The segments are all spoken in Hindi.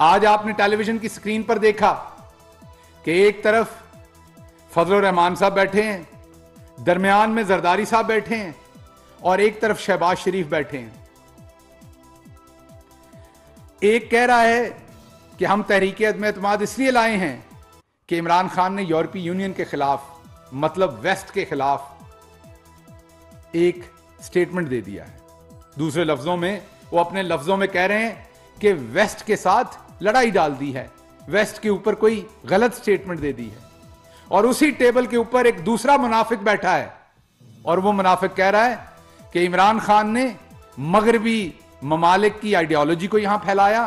आज आपने टेलीविजन की स्क्रीन पर देखा कि एक तरफ फजलुर रहमान साहब बैठे हैं, दरमियान में जरदारी साहब बैठे हैं और एक तरफ शहबाज शरीफ बैठे हैं। एक कह रहा है कि हम तहरीक अदम एतमाद इसलिए लाए हैं कि इमरान खान ने यूरोपीय यूनियन के खिलाफ, मतलब वेस्ट के खिलाफ एक स्टेटमेंट दे दिया है। दूसरे लफ्जों में वो अपने लफ्जों में कह रहे हैं कि वेस्ट के साथ लड़ाई डाल दी है, वेस्ट के ऊपर कोई गलत स्टेटमेंट दे दी है। और उसी टेबल के ऊपर एक दूसरा मुनाफिक बैठा है और वो मुनाफिक कह रहा है कि इमरान खान ने मगरबी ममालिक की आइडियोलॉजी को यहां फैलाया,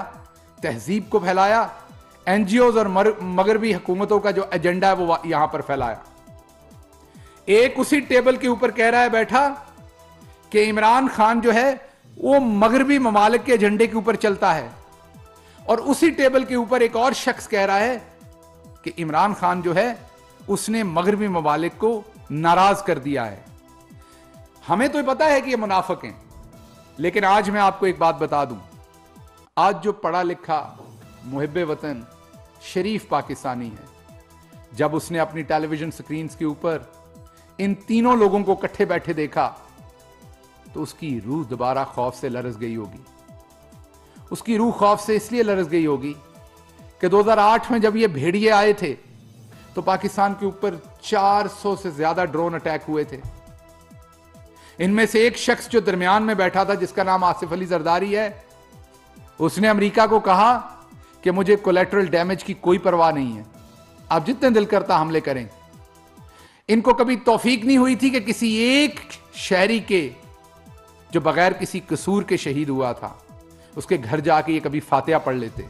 तहजीब को फैलाया, एनजीओज और मगरबी हुकूमतों का जो एजेंडा है वो यहां पर फैलाया। एक उसी टेबल के ऊपर कह रहा है बैठा कि इमरान खान जो है वो मगरबी ममालिक के एजेंडे के ऊपर चलता है, और उसी टेबल के ऊपर एक और शख्स कह रहा है कि इमरान खान जो है उसने मगरबी ममालिक को नाराज कर दिया है। हमें तो पता है कि ये मुनाफिक हैं, लेकिन आज मैं आपको एक बात बता दूं, आज जो पढ़ा लिखा मुहिब्बे वतन शरीफ पाकिस्तानी है, जब उसने अपनी टेलीविजन स्क्रीन के ऊपर इन तीनों लोगों को इकट्ठे बैठे देखा तो उसकी रूह दोबारा खौफ से लरस गई होगी। उसकी रूह खौफ से इसलिए लरस गई होगी कि 2008 में जब ये भेड़िए आए थे तो पाकिस्तान के ऊपर 400 से ज्यादा ड्रोन अटैक हुए थे। इनमें से एक शख्स जो दरमियान में बैठा था, जिसका नाम आसिफ अली जरदारी है, उसने अमेरिका को कहा कि मुझे कोलेटरल डैमेज की कोई परवाह नहीं है, आप जितने दिल करता हमले करें। इनको कभी तौफीक नहीं हुई थी कि किसी एक शहरी के जो बगैर किसी कसूर के शहीद हुआ था उसके घर जाके ये कभी फातिहा पढ़ लेते।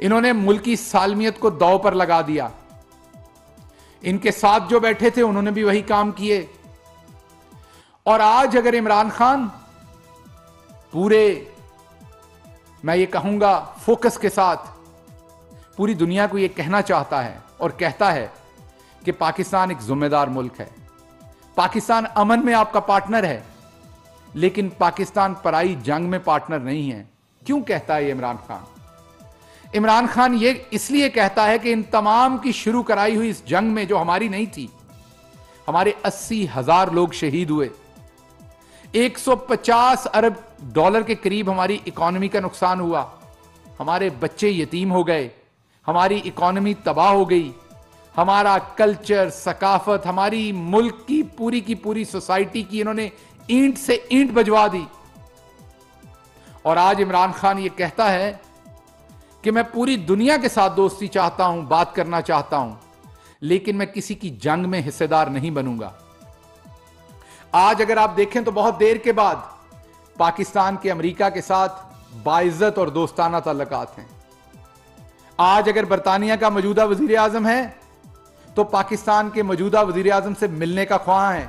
इन्होंने मुल्की सालमियत को दांव पर लगा दिया। इनके साथ जो बैठे थे उन्होंने भी वही काम किए। और आज अगर इमरान खान पूरे, मैं ये कहूंगा फोकस के साथ पूरी दुनिया को ये कहना चाहता है और कहता है कि पाकिस्तान एक जिम्मेदार मुल्क है, पाकिस्तान अमन में आपका पार्टनर है, लेकिन पाकिस्तान पराई जंग में पार्टनर नहीं है, क्यों कहता है ये इमरान खान? इमरान खान ये इसलिए कहता है कि इन तमाम की शुरू कराई हुई इस जंग में, जो हमारी नहीं थी, हमारे 80,000 लोग शहीद हुए, 150 अरब डॉलर के करीब हमारी इकोनॉमी का नुकसान हुआ, हमारे बच्चे यतीम हो गए, हमारी इकोनॉमी तबाह हो गई, हमारा कल्चर, सकाफत, हमारी मुल्क की पूरी सोसाइटी की इन्होंने ईंट से ईंट बजवा दी। और आज इमरान खान ये कहता है कि मैं पूरी दुनिया के साथ दोस्ती चाहता हूं, बात करना चाहता हूं, लेकिन मैं किसी की जंग में हिस्सेदार नहीं बनूंगा। आज अगर आप देखें तो बहुत देर के बाद पाकिस्तान के अमेरिका के साथ बाइज्जत और दोस्ताना ताल्लुकात हैं। आज अगर बरतानिया का मौजूदा वजीर आजम है तो पाकिस्तान के मौजूदा वजीर आजम से मिलने का ख्वाह है।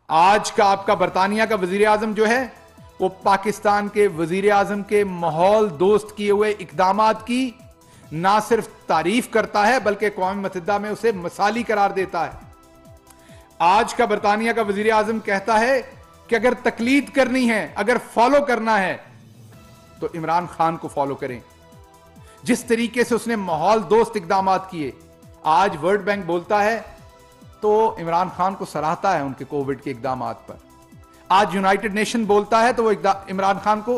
आज का आपका बरतानिया का वजीर आजम जो है वो पाकिस्तान के वजीर आजम के माहौल दोस्त किए हुए इकदामात की ना सिर्फ तारीफ करता है बल्कि अक़वाम मुत्तहिदा में उसे मिसाली करार देता है। आज का बरतानिया का वजीर आजम कहता है कि अगर तकलीद करनी है, अगर फॉलो करना है तो इमरान खान को फॉलो करें। जिस तरीके से उसने माहौल दोस्त इकदामात किए, आज वर्ल्ड बैंक बोलता है तो इमरान खान को सराहता है उनके कोविड के इकदामात पर। आज यूनाइटेड नेशन बोलता है तो वो इमरान खान को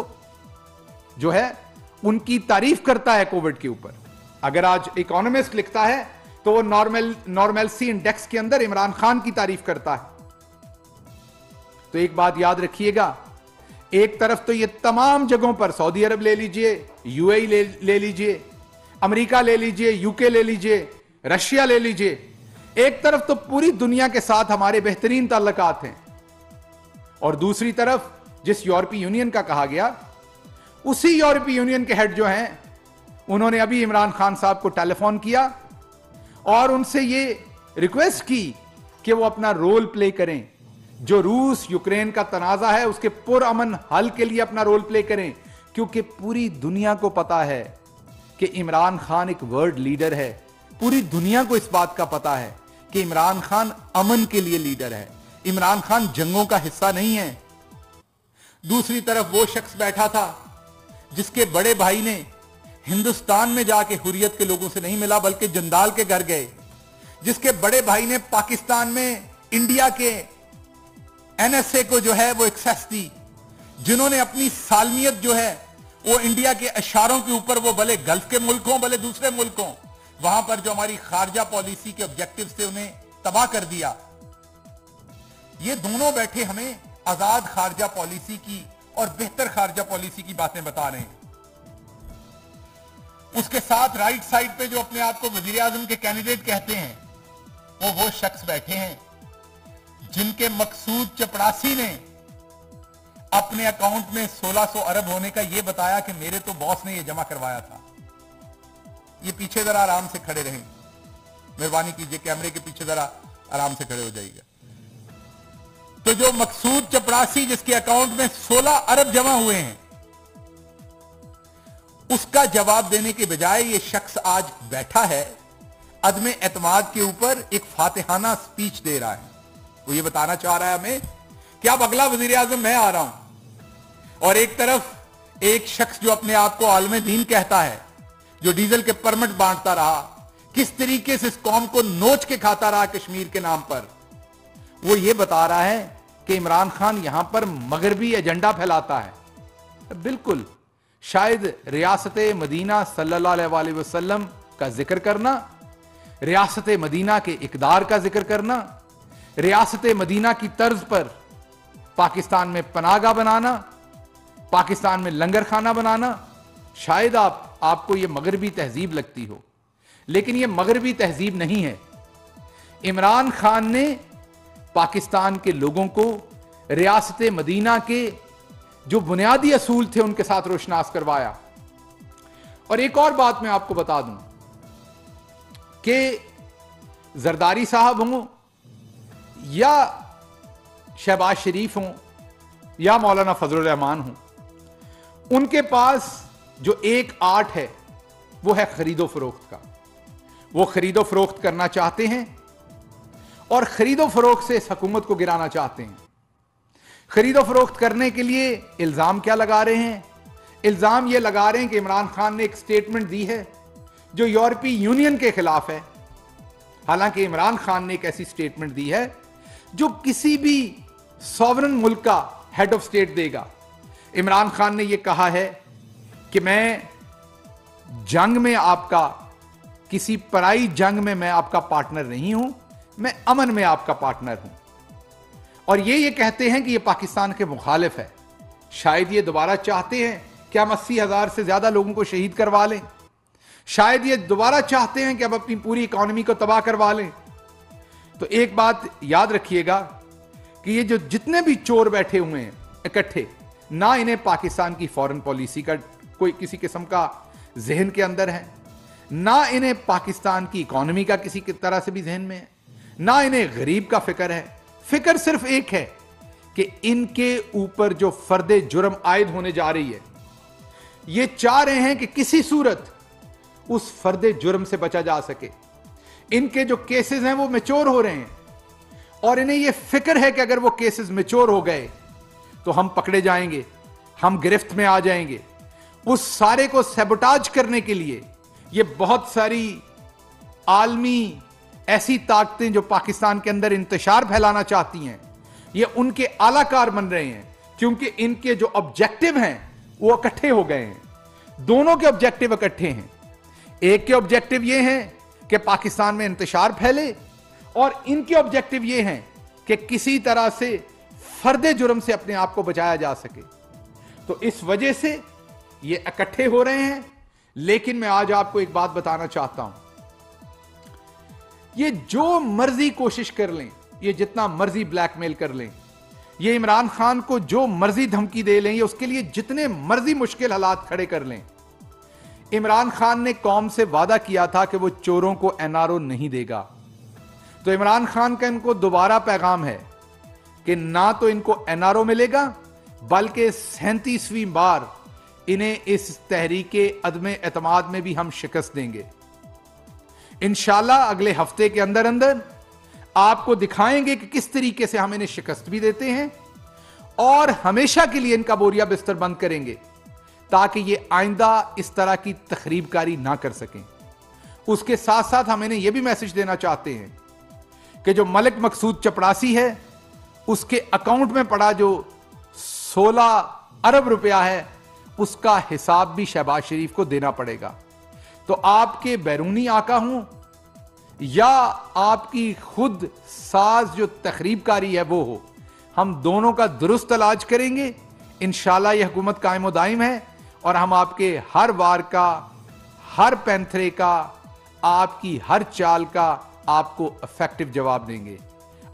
जो है उनकी तारीफ करता है कोविड के ऊपर। अगर आज इकोनॉमिस्ट लिखता है तो वो नॉर्मेलसी इंडेक्स के अंदर इमरान खान की तारीफ करता है। तो एक बात याद रखिएगा, एक तरफ तो ये तमाम जगहों पर, सऊदी अरब ले लीजिए, यूएई ले लीजिए, अमेरिका ले लीजिए, यूके ले लीजिए, रशिया ले लीजिए, एक तरफ तो पूरी दुनिया के साथ हमारे बेहतरीन ताल्लुकात हैं, और दूसरी तरफ जिस यूरोपीय यूनियन का कहा गया, उसी यूरोपीय यूनियन के हेड जो हैं उन्होंने अभी इमरान खान साहब को टेलीफोन किया और उनसे ये रिक्वेस्ट की कि वो अपना रोल प्ले करें, जो रूस यूक्रेन का तनाजा है उसके पुरअमन हल के लिए अपना रोल प्ले करें, क्योंकि पूरी दुनिया को पता है कि इमरान खान एक वर्ल्ड लीडर है। पूरी दुनिया को इस बात का पता है कि इमरान खान अमन के लिए लीडर है, इमरान खान जंगों का हिस्सा नहीं है। दूसरी तरफ वो शख्स बैठा था जिसके बड़े भाई ने हिंदुस्तान में जाके हुर्रियत के लोगों से नहीं मिला, बल्कि जंदाल के घर गए, जिसके बड़े भाई ने पाकिस्तान में इंडिया के एनएसए को जो है वो एक्सेस दी, जिन्होंने अपनी सालमियत जो है वो इंडिया के इशारों के ऊपर, वो भले गल्फ के मुल्क हों भले दूसरे मुल्क हों, वहां पर जो हमारी खारजा पॉलिसी के ऑब्जेक्टिव्स थे उन्हें तबाह कर दिया। ये दोनों बैठे हमें आजाद खारजा पॉलिसी की और बेहतर खारजा पॉलिसी की बातें बता रहे हैं। उसके साथ राइट साइड पे जो अपने आप को वजीर आजम के कैंडिडेट कहते हैं, वो शख्स बैठे हैं जिनके मकसूद चपड़ासी ने अपने अकाउंट में 1600 अरब होने का यह बताया कि मेरे तो बॉस ने यह जमा करवाया था। ये पीछे जरा आराम से खड़े रहें, मेहरबानी कीजिए, कैमरे के पीछे जरा आराम से खड़े हो जाइएगा। तो जो मकसूद चपड़ासी जिसके अकाउंट में 16 अरब जमा हुए हैं, उसका जवाब देने के बजाय ये शख्स आज बैठा है अदमे एतमाद के ऊपर एक फातिहाना स्पीच दे रहा है। वो ये बताना चाह रहा है हमें कि अब अगला वजीर आजम मैं आ रहा हूं। और एक तरफ एक शख्स जो अपने आप को आलमे दीन कहता है, जो डीजल के परमिट बांटता रहा, किस तरीके से इस कौम को नोच के खाता रहा कश्मीर के नाम पर, वो ये बता रहा है कि इमरान खान यहां पर मगरबी एजेंडा फैलाता है। बिल्कुल, शायद रियासत मदीना सल्लल्लाहु अलैहि वसल्लम का जिक्र करना, रियासत मदीना के इकदार का जिक्र करना, रियासत मदीना की तर्ज पर पाकिस्तान में पनाहगाह बनाना, पाकिस्तान में लंगर खाना बनाना, शायद आपको यह मगरबी तहजीब लगती हो, लेकिन यह मगरबी तहजीब नहीं है। इमरान खान ने पाकिस्तान के लोगों को रियासत मदीना के जो बुनियादी असूल थे उनके साथ रोशनास करवाया। और एक और बात मैं आपको बता दूं कि जरदारी साहब हों या शहबाज शरीफ हों या मौलाना फजलुर रहमान हों, उनके पास जो एक आर्ट है वो है खरीदो फरोख्त का। वो खरीदो फरोख्त करना चाहते हैं और खरीदो फरोख्त से इस हुकूमत को गिराना चाहते हैं। खरीदो फरोख्त करने के लिए इल्जाम क्या लगा रहे हैं? इल्जाम यह लगा रहे हैं कि इमरान खान ने एक स्टेटमेंट दी है जो यूरोपीय यूनियन के खिलाफ है। हालांकि इमरान खान ने एक ऐसी स्टेटमेंट दी है जो किसी भी सॉवरन मुल्क का हेड ऑफ स्टेट देगा। इमरान खान ने यह कहा है कि मैं जंग में आपका, किसी पराई जंग में मैं आपका पार्टनर नहीं हूं, मैं अमन में आपका पार्टनर हूं। और ये कहते हैं कि ये पाकिस्तान के मुखालिफ है। शायद ये दोबारा चाहते हैं कि हम 80,000 से ज्यादा लोगों को शहीद करवा लें। शायद ये दोबारा चाहते हैं कि अब अपनी पूरी इकोनॉमी को तबाह करवा लें। तो एक बात याद रखिएगा कि ये जो जितने भी चोर बैठे हुए हैं इकट्ठे, ना इन्हें पाकिस्तान की फॉरेन पॉलिसी का कोई किसी किस्म का जहन के अंदर है, ना इन्हें पाकिस्तान की इकोनॉमी का किसी की तरह से भी जहन में है, ना इन्हें गरीब का फिक्र है। फिक्र सिर्फ एक है कि इनके ऊपर जो फर्दे जुर्म आयद होने जा रही है, ये चाह रहे हैं कि किसी सूरत उस फर्दे जुर्म से बचा जा सके। इनके जो केसेस हैं वो मैच्योर हो रहे हैं और इन्हें यह फिक्र है कि अगर वो केसेस मैच्योर हो गए तो हम पकड़े जाएंगे, हम गिरफ्त में आ जाएंगे। उस सारे को सैबोटाज करने के लिए ये बहुत सारी आलमी ऐसी ताकतें जो पाकिस्तान के अंदर इंतशार फैलाना चाहती हैं, ये उनके आलाकार बन रहे हैं, क्योंकि इनके जो ऑब्जेक्टिव हैं वो इकट्ठे हो गए हैं। दोनों के ऑब्जेक्टिव इकट्ठे हैं। एक के ऑब्जेक्टिव ये हैं कि पाकिस्तान में इंतशार फैले और इनके ऑब्जेक्टिव ये हैं कि किसी तरह से फर्दे जुर्म से अपने आप को बचाया जा सके। तो इस वजह से ये इकट्ठे हो रहे हैं। लेकिन मैं आज आपको एक बात बताना चाहता हूं, ये जो मर्जी कोशिश कर लें, ये जितना मर्जी ब्लैकमेल कर लें, ये इमरान खान को जो मर्जी धमकी दे लें, ये उसके लिए जितने मर्जी मुश्किल हालात खड़े कर लें, इमरान खान ने कौम से वादा किया था कि वो चोरों को एनआरओ नहीं देगा। तो इमरान खान का इनको दोबारा पैगाम है कि ना तो इनको एनआरओ मिलेगा, बल्कि 37वीं बार इन्हें इस तहरीके अदमे एतमाद में भी हम शिकस्त देंगे। इंशाल्लाह अगले हफ्ते के अंदर अंदर आपको दिखाएंगे कि किस तरीके से हम इन्हें शिकस्त भी देते हैं और हमेशा के लिए इनका बोरिया बिस्तर बंद करेंगे, ताकि ये आइंदा इस तरह की तखरीबकारी ना कर सकें। उसके साथ साथ हम इन्हें यह भी मैसेज देना चाहते हैं कि जो मलिक मकसूद चपड़ासी है, उसके अकाउंट में पड़ा जो 16 अरब रुपया है, उसका हिसाब भी शहबाज शरीफ को देना पड़ेगा। तो आपके बैरूनी आका हूं या आपकी खुद साज जो तखरीबकारी है वो हो, हम दोनों का दुरुस्त इलाज करेंगे। इंशाल्लाह यह हुकूमत कायम व दाइम है और हम आपके हर वार का, हर पैंथरे का, आपकी हर चाल का आपको इफेक्टिव जवाब देंगे।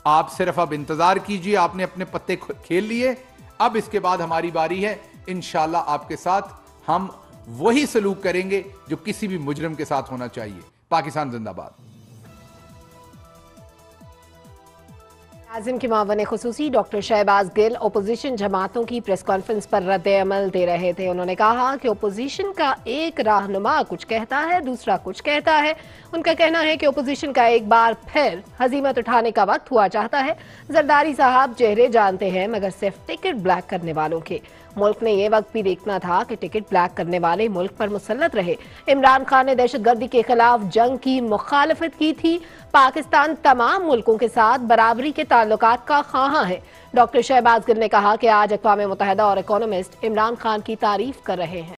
आप सिर्फ अब इंतजार कीजिए। आपने अपने पत्ते खेल लिए, अब इसके बाद हमारी बारी है। इंशाल्लाह आपके साथ हम वही सलूक करेंगे जो किसी भी मुजरिम के साथ होना चाहिए। पाकिस्तान जिंदाबाद। आज़म के मावन खुसूसी डॉक्टर शहबाज गिल अपोजिशन जमातों की प्रेस कॉन्फ्रेंस पर रद्द अमल दे रहे थे। उन्होंने कहा कि अपोजिशन का एक रहनुमा कुछ कहता है, दूसरा कुछ कहता है। उनका कहना है कि अपोजिशन का एक बार फिर हजीमत उठाने का वक्त हुआ चाहता है। जरदारी साहब चेहरे जानते हैं मगर सिर्फ टिकट ब्लैक करने वालों के। मुल्क ने यह वक्त भी देखना था कि टिकट ब्लैक करने वाले मुल्क पर मुसल्लत रहे। इमरान खान ने दहशतगर्दी के खिलाफ जंग की मुखालफत की थी। पाकिस्तान तमाम मुल्कों के साथ बराबरी के ताल्लुकात का ख्वाहां है। डॉक्टर शहबाज गिल ने कहा कि आज अक़वाम मुत्तहिदा और इकोनॉमिस्ट इमरान खान की तारीफ कर रहे हैं।